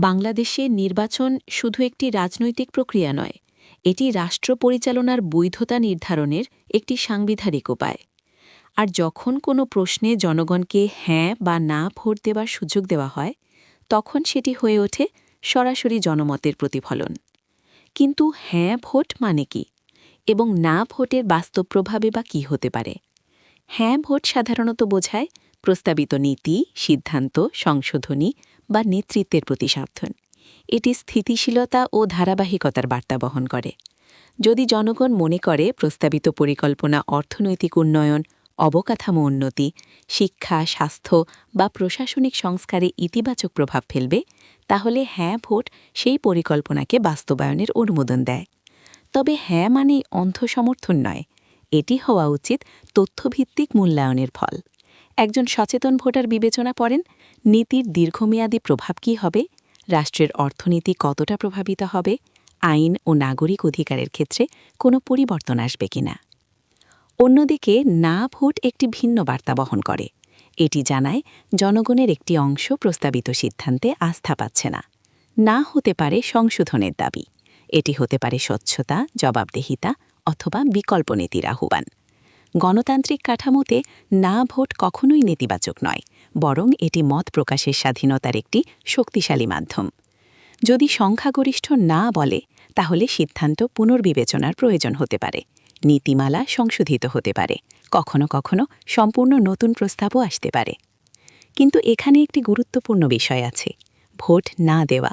বাংলাদেশে নির্বাচন শুধু একটি রাজনৈতিক প্রক্রিয়া নয়, এটি রাষ্ট্র পরিচালনার বৈধতা নির্ধারণের একটি সাংবিধানিক উপায়। আর যখন কোনো প্রশ্নে জনগণকে হ্যাঁ বা না ভোট দেওয়ার সুযোগ দেওয়া হয়, তখন সেটি হয়ে ওঠে সরাসরি জনমতের প্রতিফলন। কিন্তু হ্যাঁ ভোট মানে কি, এবং না ভোটের বাস্তব প্রভাবে বা কী হতে পারে? হ্যাঁ ভোট সাধারণত বোঝায় প্রস্তাবিত নীতি, সিদ্ধান্ত, সংশোধনী বা নেতৃত্বের প্রতি সমর্থন। এটি স্থিতিশীলতা ও ধারাবাহিকতার বার্তা বহন করে। যদি জনগণ মনে করে প্রস্তাবিত পরিকল্পনা অর্থনৈতিক উন্নয়ন, অবকাঠামো উন্নতি, শিক্ষা, স্বাস্থ্য বা প্রশাসনিক সংস্কারে ইতিবাচক প্রভাব ফেলবে, তাহলে হ্যাঁ ভোট সেই পরিকল্পনাকে বাস্তবায়নের অনুমোদন দেয়। তবে হ্যাঁ মানেই অন্ধ সমর্থন নয়, এটি হওয়া উচিত তথ্যভিত্তিক মূল্যায়নের ফল। একজন সচেতন ভোটার বিবেচনা করেন নীতির দীর্ঘমেয়াদী প্রভাব কী হবে, রাষ্ট্রের অর্থনীতি কতটা প্রভাবিত হবে, আইন ও নাগরিক অধিকারের ক্ষেত্রে কোনো পরিবর্তন আসবে কিনা। অন্যদিকে না ভোট একটি ভিন্ন বার্তা বহন করে। এটি জানায় জনগণের একটি অংশ প্রস্তাবিত সিদ্ধান্তে আস্থা পাচ্ছে না। না হতে পারে সংশোধনের দাবি, এটি হতে পারে স্বচ্ছতা, জবাবদিহিতা অথবা বিকল্প নীতির আহ্বান। গণতান্ত্রিক কাঠামোতে না ভোট কখনোই নেতিবাচক নয়, বরং এটি মত প্রকাশের স্বাধীনতার একটি শক্তিশালী মাধ্যম। যদি সংখ্যাগরিষ্ঠ না বলে, তাহলে সিদ্ধান্ত পুনর্বিবেচনার প্রয়োজন হতে পারে, নীতিমালা সংশোধিত হতে পারে, কখনো কখনো সম্পূর্ণ নতুন প্রস্তাবও আসতে পারে। কিন্তু এখানে একটি গুরুত্বপূর্ণ বিষয় আছে, ভোট না দেওয়া।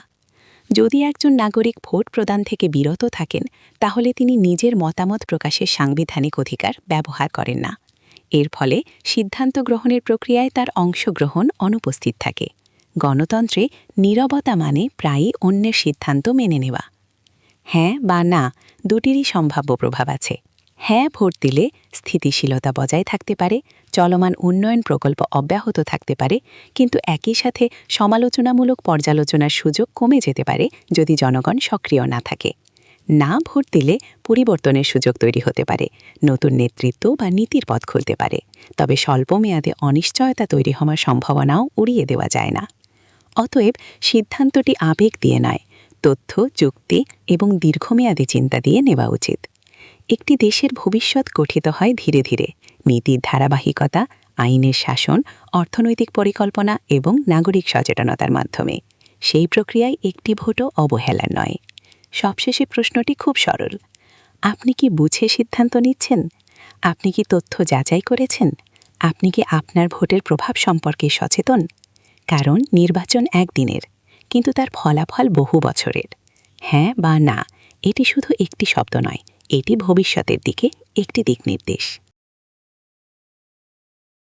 যদি একজন নাগরিক ভোট প্রদান থেকে বিরত থাকেন, তাহলে তিনি নিজের মতামত প্রকাশের সাংবিধানিক অধিকার ব্যবহার করেন না। এর ফলে সিদ্ধান্ত গ্রহণের প্রক্রিয়ায় তার অংশগ্রহণ অনুপস্থিত থাকে। গণতন্ত্রে নীরবতা মানে প্রায়ই অন্যের সিদ্ধান্ত মেনে নেওয়া। হ্যাঁ বা না দুটিরই সম্ভাব্য প্রভাব আছে। হ্যাঁ ভোট দিলে স্থিতিশীলতা বজায় থাকতে পারে, চলমান উন্নয়ন প্রকল্প অব্যাহত থাকতে পারে, কিন্তু একই সাথে সমালোচনামূলক পর্যালোচনার সুযোগ কমে যেতে পারে যদি জনগণ সক্রিয় না থাকে। না ভোট দিলে পরিবর্তনের সুযোগ তৈরি হতে পারে, নতুন নেতৃত্ব বা নীতির পথ খুলতে পারে, তবে স্বল্প মেয়াদে অনিশ্চয়তা তৈরি হওয়ার সম্ভাবনাও উড়িয়ে দেওয়া যায় না। অতএব সিদ্ধান্তটি আবেগ দিয়ে নয়, তথ্য, যুক্তি এবং দীর্ঘমেয়াদী চিন্তা দিয়ে নেওয়া উচিত। একটি দেশের ভবিষ্যৎ গঠিত হয় ধীরে ধীরে নীতির ধারাবাহিকতা, আইনের শাসন, অর্থনৈতিক পরিকল্পনা এবং নাগরিক সচেতনতার মাধ্যমে। সেই প্রক্রিয়ায় একটি ভোটও অবহেলার নয়। সবশেষে প্রশ্নটি খুব সরল। আপনি কি বুঝে সিদ্ধান্ত নিচ্ছেন? আপনি কি তথ্য যাচাই করেছেন? আপনি কি আপনার ভোটের প্রভাব সম্পর্কে সচেতন? কারণ নির্বাচন একদিনের, কিন্তু তার ফলাফল বহু বছরের। হ্যাঁ বা না এটি শুধু একটি শব্দ নয়, এটি ভবিষ্যতের দিকে একটি দিকনির্দেশ।